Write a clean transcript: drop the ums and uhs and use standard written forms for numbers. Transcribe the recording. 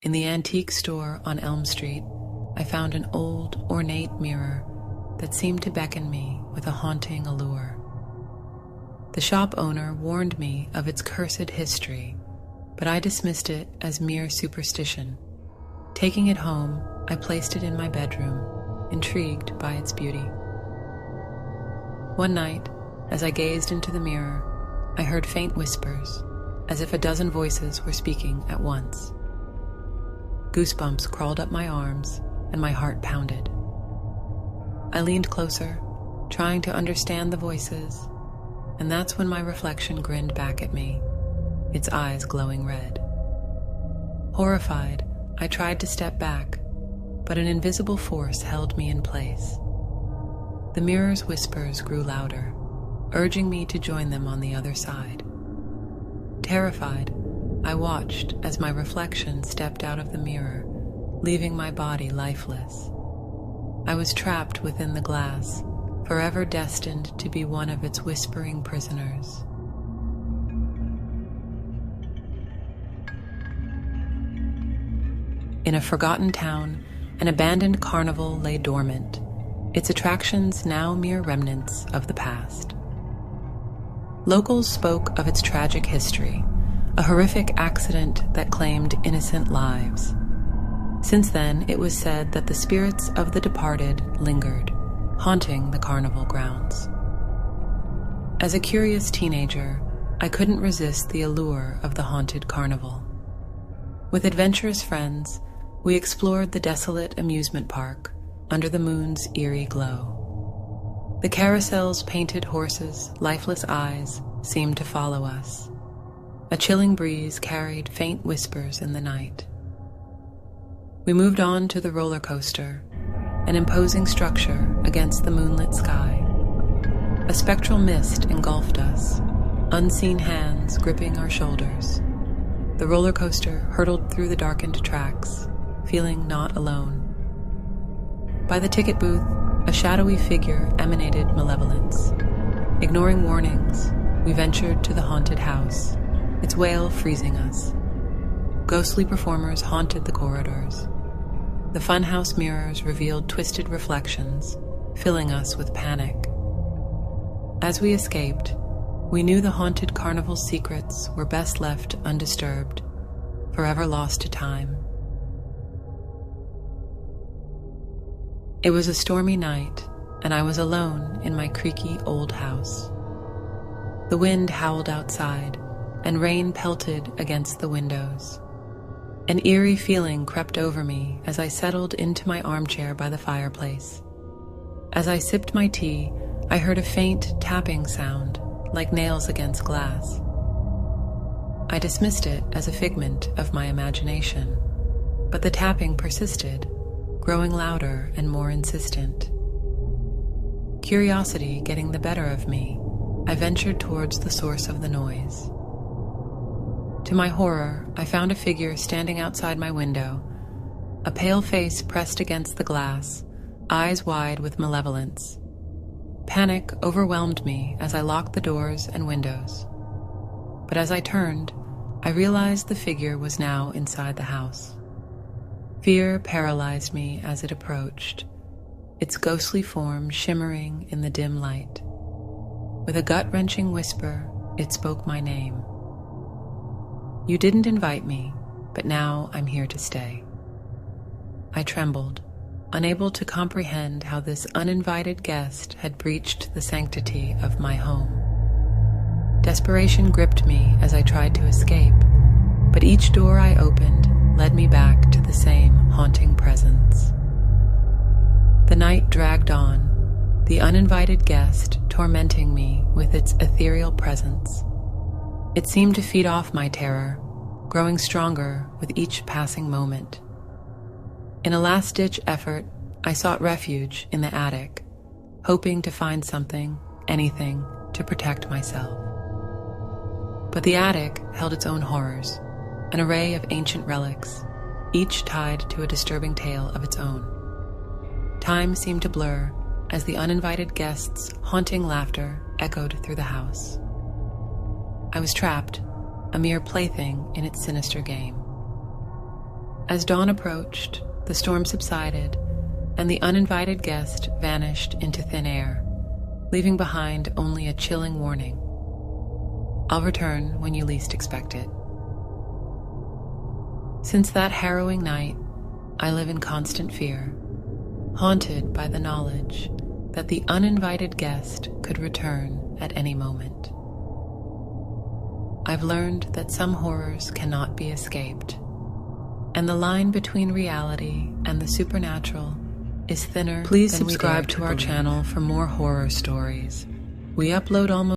In the antique store on Elm Street, I found an old, ornate mirror that seemed to beckon me with a haunting allure. The shop owner warned me of its cursed history, but I dismissed it as mere superstition. Taking it home, I placed it in my bedroom, intrigued by its beauty. One night, as I gazed into the mirror, I heard faint whispers, as if a dozen voices were speaking at once. Goosebumps crawled up my arms, and my heart pounded. I leaned closer, trying to understand the voices, and that's when my reflection grinned back at me, its eyes glowing red. Horrified, I tried to step back, but an invisible force held me in place. The mirror's whispers grew louder, urging me to join them on the other side. Terrified, I watched as my reflection stepped out of the mirror, leaving my body lifeless. I was trapped within the glass, forever destined to be one of its whispering prisoners. In a forgotten town, an abandoned carnival lay dormant, its attractions now mere remnants of the past. Locals spoke of its tragic history, a horrific accident that claimed innocent lives. Since then, it was said that the spirits of the departed lingered, haunting the carnival grounds. As a curious teenager, I couldn't resist the allure of the haunted carnival. With adventurous friends, we explored the desolate amusement park under the moon's eerie glow. The carousel's painted horses' lifeless eyes seemed to follow us. A chilling breeze carried faint whispers in the night. We moved on to the roller coaster, an imposing structure against the moonlit sky. A spectral mist engulfed us, unseen hands gripping our shoulders. The roller coaster hurtled through the darkened tracks, feeling not alone. By the ticket booth, a shadowy figure emanated malevolence. Ignoring warnings, we ventured to the haunted house, its wail freezing us. Ghostly performers haunted the corridors. The funhouse mirrors revealed twisted reflections, filling us with panic. As we escaped, we knew the haunted carnival's secrets were best left undisturbed, forever lost to time. It was a stormy night, and I was alone in my creaky old house. The wind howled outside, and rain pelted against the windows. An eerie feeling crept over me as I settled into my armchair by the fireplace. As I sipped my tea, I heard a faint tapping sound, like nails against glass. I dismissed it as a figment of my imagination, but the tapping persisted, growing louder and more insistent. Curiosity getting the better of me, I ventured towards the source of the noise. To my horror, I found a figure standing outside my window, a pale face pressed against the glass, eyes wide with malevolence. Panic overwhelmed me as I locked the doors and windows. But as I turned, I realized the figure was now inside the house. Fear paralyzed me as it approached, its ghostly form shimmering in the dim light. With a gut-wrenching whisper, it spoke my name. "You didn't invite me, but now I'm here to stay." I trembled, unable to comprehend how this uninvited guest had breached the sanctity of my home. Desperation gripped me as I tried to escape, but each door I opened led me back to the same haunting presence. The night dragged on, the uninvited guest tormenting me with its ethereal presence. It seemed to feed off my terror, growing stronger with each passing moment. In a last-ditch effort, I sought refuge in the attic, hoping to find something, anything, to protect myself. But the attic held its own horrors, an array of ancient relics, each tied to a disturbing tale of its own. Time seemed to blur as the uninvited guest's haunting laughter echoed through the house. I was trapped, a mere plaything in its sinister game. As dawn approached, the storm subsided, and the uninvited guest vanished into thin air, leaving behind only a chilling warning. I'll return when you least expect it. Since that harrowing night, I live in constant fear, haunted by the knowledge that the uninvited guest could return at any moment. I've learned that some horrors cannot be escaped, and the line between reality and the supernatural is thinner. Please subscribe to our channel for more horror stories. We upload almost